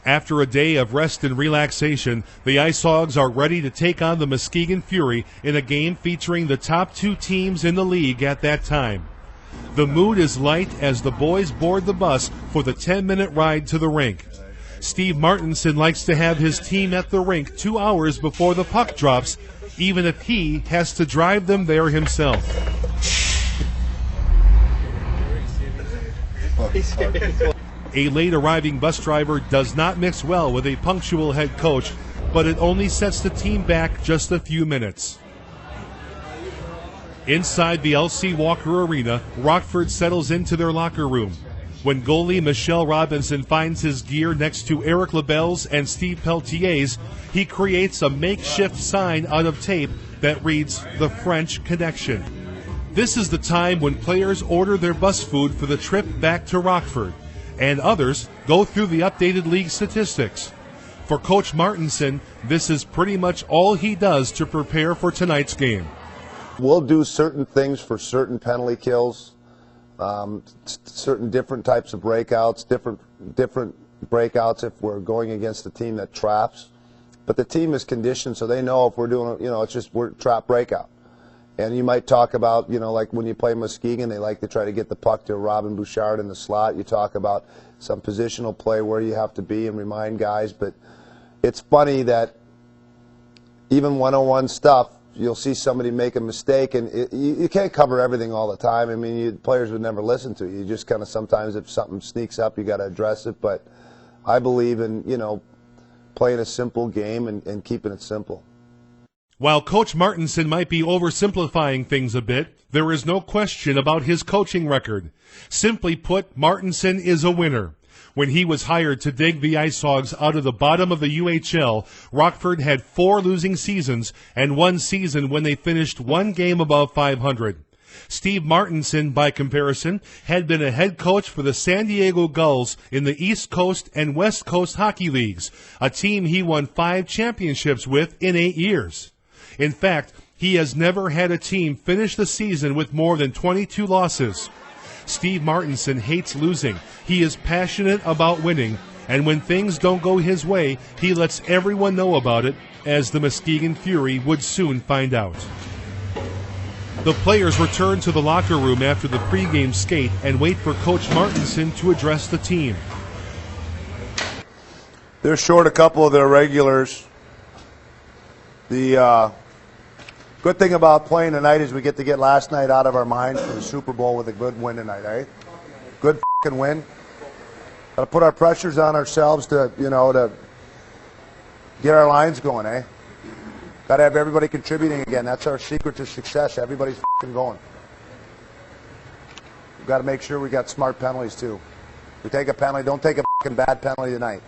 After a day of rest and relaxation, the IceHogs are ready to take on the Muskegon Fury in a game featuring the top two teams in the league at that time. The mood is light as the boys board the bus for the 10-minute ride to the rink. Steve Martinson likes to have his team at the rink 2 hours before the puck drops, even if he has to drive them there himself. A late arriving bus driver does not mix well with a punctual head coach, but it only sets the team back just a few minutes. Inside the LC Walker Arena, Rockford settles into their locker room. When goalie Michelle Robinson finds his gear next to Eric LaBelle's and Steve Peltier's, he creates a makeshift sign out of tape that reads, "The French Connection." This is the time when players order their bus food for the trip back to Rockford, and others go through the updated league statistics. For Coach Martinson, this is pretty much all he does to prepare for tonight's game. We'll do certain things for certain penalty kills, certain different types of breakouts, different breakouts if we're going against a team that traps. But the team is conditioned so they know if we're doing, it's just we're trap breakout. And you might talk about, like when you play Muskegon, they like to try to get the puck to Robin Bouchard in the slot. You talk about some positional play where you have to be and remind guys. But it's funny that even one-on-one stuff, you'll see somebody make a mistake, and you can't cover everything all the time. I mean, players would never listen to you. You just kind of sometimes if something sneaks up, you got to address it. But I believe in, playing a simple game and keeping it simple. While Coach Martinson might be oversimplifying things a bit, there is no question about his coaching record. Simply put, Martinson is a winner. When he was hired to dig the IceHogs out of the bottom of the UHL, Rockford had 4 losing seasons and 1 season when they finished 1 game above 500. Steve Martinson, by comparison, had been a head coach for the San Diego Gulls in the East Coast and West Coast Hockey Leagues, a team he won 5 championships with in 8 years. In fact, he has never had a team finish the season with more than 22 losses. Steve Martinson hates losing. He is passionate about winning, and when things don't go his way, he lets everyone know about it, as the Muskegon Fury would soon find out. The players return to the locker room after the pregame skate and wait for Coach Martinson to address the team. They're short a couple of their regulars. The good thing about playing tonight is we get to get last night out of our minds for the Super Bowl with a good win tonight, eh? Good f***ing win. Got to put our pressures on ourselves to, to get our lines going, eh? Got to have everybody contributing again. That's our secret to success. Everybody's f***ing going. We've got to make sure we got smart penalties, too. If we take a penalty, don't take a f***ing bad penalty tonight.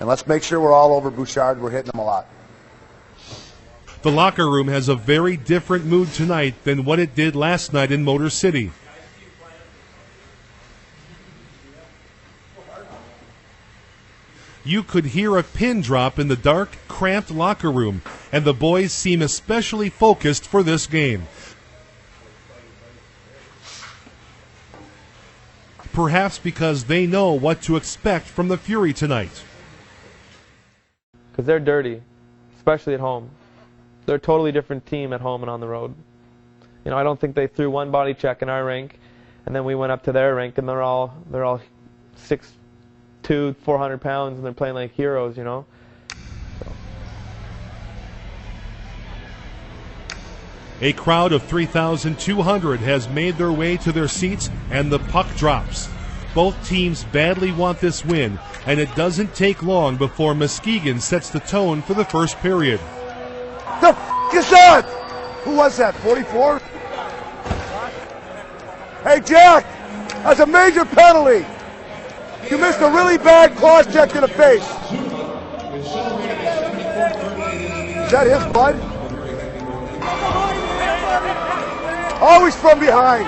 And let's make sure we're all over Bouchard. We're hitting him a lot. The locker room has a very different mood tonight than what it did last night in Motor City. You could hear a pin drop in the dark, cramped locker room, and the boys seem especially focused for this game. Perhaps because they know what to expect from the Fury tonight. Because they're dirty, especially at home. They're a totally different team at home and on the road. I don't think they threw one body check in our rink, and then we went up to their rink, and they're all 6'2", 400 pounds, and they're playing like heroes, So. A crowd of 3,200 has made their way to their seats, and the puck drops. Both teams badly want this win, and it doesn't take long before Muskegon sets the tone for the first period. The f*** is that? Who was that, 44? Hey, Jack, that's a major penalty. You missed a really bad cross check to the face. Is that his blood? Always from behind.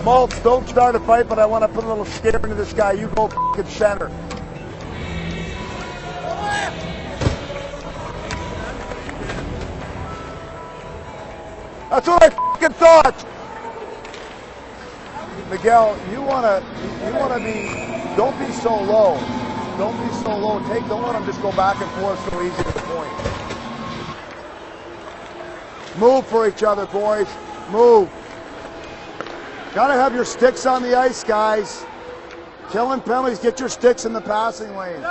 Maltz, don't start a fight, but I want to put a little scare into this guy. You go f***ing center. That's what I f***ing thought. Miguel, you wanna be Don't be so low. Don't be so low. Don't let them just go back and forth so easy to the point. Move for each other, boys. Move. Gotta have your sticks on the ice, guys. Killing penalties, get your sticks in the passing lane.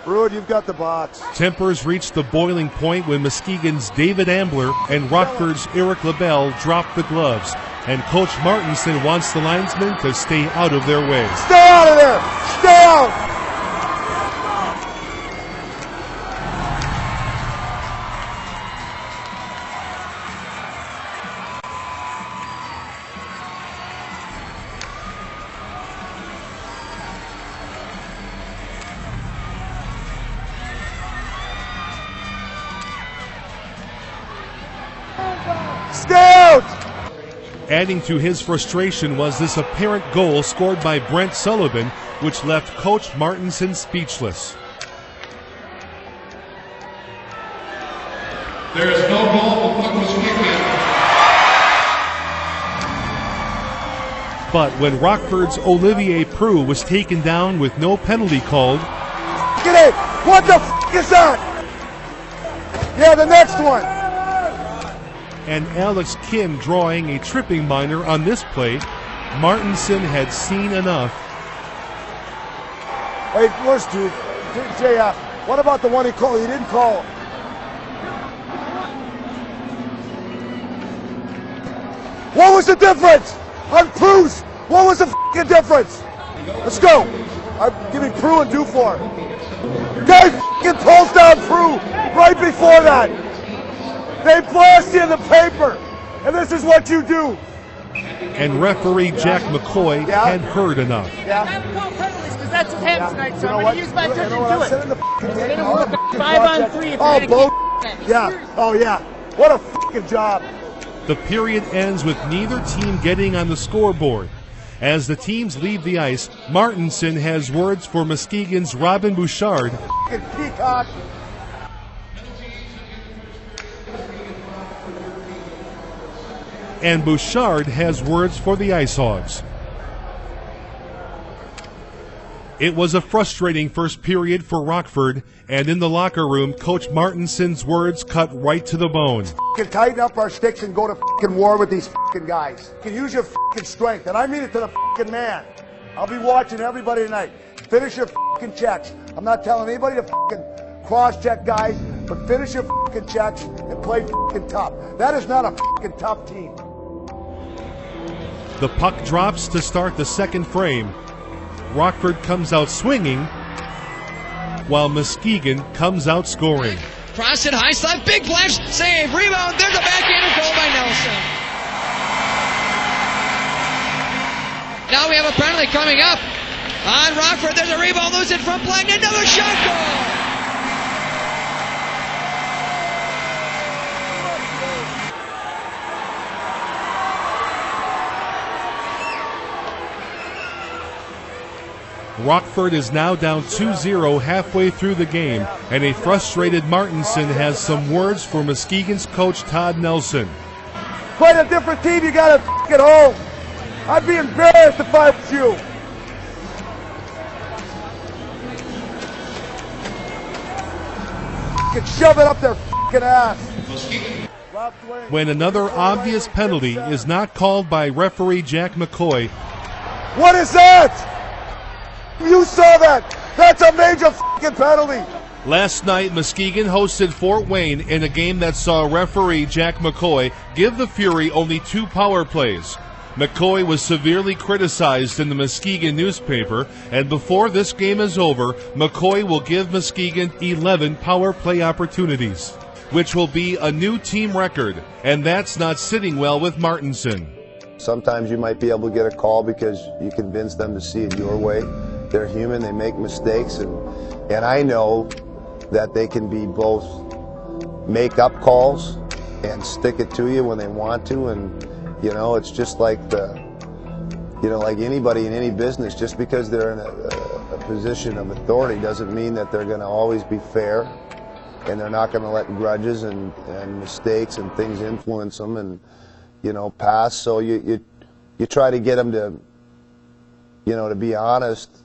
Brood, you've got the box. Tempers reached the boiling point when Muskegon's David Ambler and Rockford's Eric LaBelle dropped the gloves, and Coach Martinson wants the linesmen to stay out of their way. Stay out of there! Stay out! Stay out! Adding to his frustration was this apparent goal scored by Brent Sullivan, which left Coach Martinson speechless. There is no goal. The puck was kicked in. But when Rockford's Olivier Prue was taken down with no penalty called, Get it! What the f is that? Yeah, the next one. and Alex Kim drawing a tripping minor on this play, Martinson had seen enough. Hey, where's dude? JF, what about the one he called? He didn't call. What was the difference? On Prue's, what was the f***ing difference? Let's go. I'm giving Prue and Dufour. Guys f***ing pulls down Prue right before that. They blast you in the paper, and this is what you do. And referee Jack McCoy had heard enough. I haven't called penalties because that's his hand tonight, so You know I'm what? going to use my You know judgment what? to I'm do sending it. the f***ing They tape. don't All want the to f***ing 5 on cross-check. 3 if Oh, they're bull. going to keep Yeah. Oh, yeah. What a f***ing job. The period ends with neither team getting on the scoreboard. As the teams leave the ice, Martinson has words for Muskegon's Robin Bouchard. F***ing peacock. And Bouchard has words for the Ice Hogs. It was a frustrating first period for Rockford, and in the locker room, Coach Martinson's words cut right to the bone. Can tighten up our sticks and go to f***ing war with these f***ing guys. Can use your f***ing strength, and I mean it to the f***ing man. I'll be watching everybody tonight. Finish your f***ing checks. I'm not telling anybody to f***ing cross-check guys, but finish your f***ing checks and play f***ing tough. That is not a f***ing tough team. The puck drops to start the second frame. Rockford comes out swinging, while Muskegon comes out scoring. Cross it, high slide, big flash, save, rebound, there's a backhanded goal by Nelson. Now we have a penalty coming up on Rockford. There's a rebound, loose in front play, and another shot goal. Rockford is now down 2-0 halfway through the game, and a frustrated Martinson has some words for Muskegon's coach Todd Nelson. Quite a different team you got to f***ing home. I'd be embarrassed if I was you. F***ing shove it up their f***ing ass. When another obvious penalty is not called by referee Jack McCoy. What is that? You saw that. That's a major f***ing penalty. Last night, Muskegon hosted Fort Wayne in a game that saw referee Jack McCoy give the Fury only 2 power plays. McCoy was severely criticized in the Muskegon newspaper, and before this game is over, McCoy will give Muskegon 11 power play opportunities, which will be a new team record, and that's not sitting well with Martinson. Sometimes you might be able to get a call because you convince them to see it your way. They're human, they make mistakes, and I know that they can be both make up calls and stick it to you when they want to, and you know, it's just like like anybody in any business, just because they're in a position of authority doesn't mean that they're going to always be fair, and they're not going to let grudges and mistakes and things influence them and pass. So you try to get them to to be honest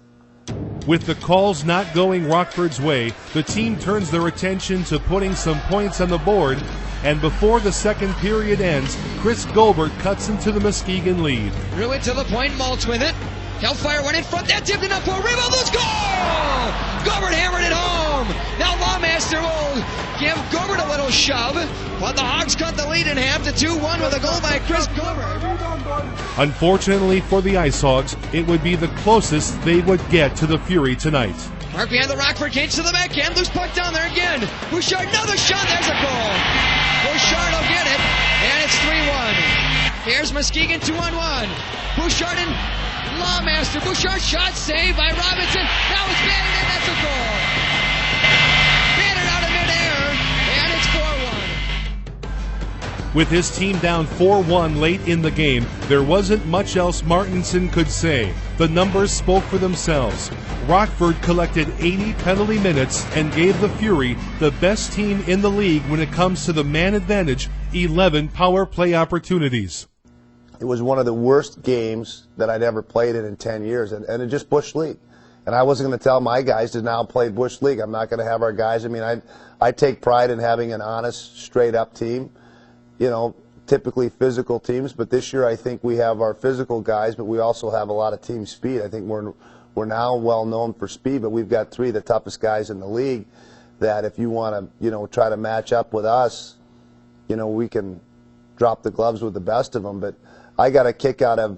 With the calls not going Rockford's way, the team turns their attention to putting some points on the board, and before the second period ends, Chris Gilbert cuts into the Muskegon lead. Drew it to the point, Maltz with it. Hellfire went in front, that tipped it up for a rebound, let's go! Gilbert hammered it home. Now Lawmaster will give Gilbert a little shove, but the Hogs cut the lead in half to 2-1 with a goal by Chris Gilbert. Unfortunately for the Ice Hogs, it would be the closest they would get to the Fury tonight. Mark behind the Rockford cage to the backhand, loose puck down there again. Bouchard, another shot, there's a goal. Bouchard will get it, and it's 3-1. Here's Muskegon 2-on-1. Bouchard and Lawmaster. Bouchard shot saved by Robinson. Now it's batted in, that's a goal. Batted out of midair, and it's 4-1. With his team down 4-1 late in the game, there wasn't much else Martinson could say. The numbers spoke for themselves. Rockford collected 80 penalty minutes and gave the Fury the best team in the league when it comes to the man advantage, 11 power play opportunities. It was one of the worst games that I'd ever played in 10 years, and it just Bush League. And I wasn't going to tell my guys to now play Bush League. I'm not going to have our guys. I mean, I take pride in having an honest, straight-up team. You know, typically physical teams, but this year I think we have our physical guys, but we also have a lot of team speed. I think we're now well known for speed, but we've got 3 of the toughest guys in the league that if you want to, you know, try to match up with us, you know, we can drop the gloves with the best of them. But I got a kick out of,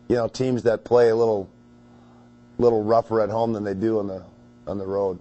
you know, teams that play a little rougher at home than they do on the road.